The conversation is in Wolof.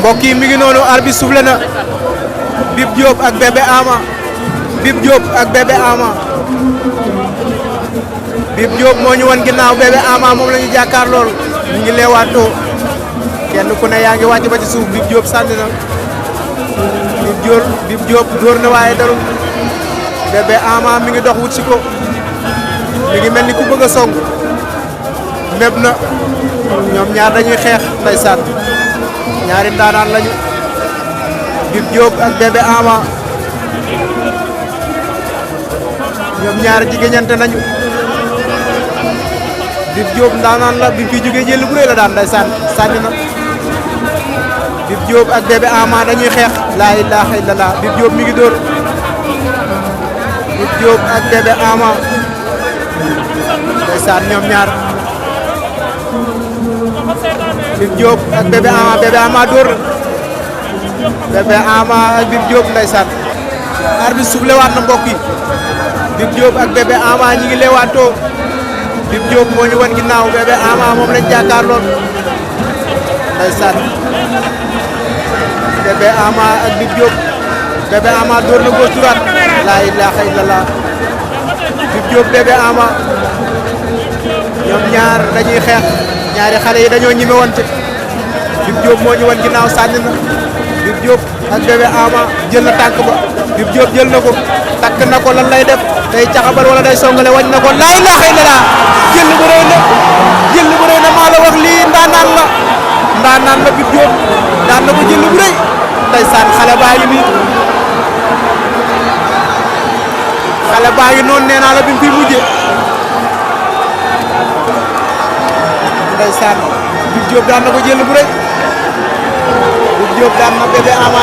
mbokk yi mi ngi noonu arbitre soufflé na Bib Diop ak Bébé Ama Bib Diop ak Bébé Ama Bib Diop moo ñu wan ginnaaw Bébé Ama moom la ñu jàkkaar lool ñu ngi leewaatoo kenn ku ne yaa ngi wàcc ba ci suuf Bib Diop sànni na Bib Diop dóor na waaye darul Bébé Ama mi ngi dox wut si ko mi ngi mel ni ku bëgg a song méb na ñoom ñaar dañuy xeex ndeysaan ñaari ndaanaan lañu Bib Diop ak Bébé Ama ñoom ñaar jigéñante nañu Bib Diop ndaanaan la bi fi jógee jël bu rëy la daan ndeysaan sànni na Bib Diop ak Bébé Ama dañuy xeex laa ilaaha illallah Bib Diop mi ngi dóor Bib Diop ak Bébé Ama ndeysaan ñoom ñaar Bib Diop ak Bébé Ama dóor Bébé Ama ak Bib Diop ndeysaan arbitre soufflé waat na mbokk yi Bib Diop ak Bébé Ama ñi ngi leewaatoo Bib Diop moo ñu wan ginnaaw Bébé Ama moom lañ jàkkaarloon ndeysaan Bébé Ama ak Bib Diop Bébé Ama dóor na gauche droite laa ilaaha illallah Bib Diop Bébé Ama ñoom ñaar dañuy xeex ñaari xale yi dañoo ñime wante Bib Diop moo ñu wan ginnaaw sànni na Bib Diop ak Bébé Ama jël na tànk ba Bib Diop jël na ko takk na ko lan lay def day caxabal wala day songale wañ na ko laa ilaaha illallah jël bu rëy na maa la wax lii ndaanaan la Bib Diop daan na ko jël bu rëy ndeysaan xale baa ngi nii xale baa ngi noonu nee naa la bi mu fi mujjee ndeysaan Bib Diop daan na ko jël bu rëy Bib Diop daan na Bébé Ama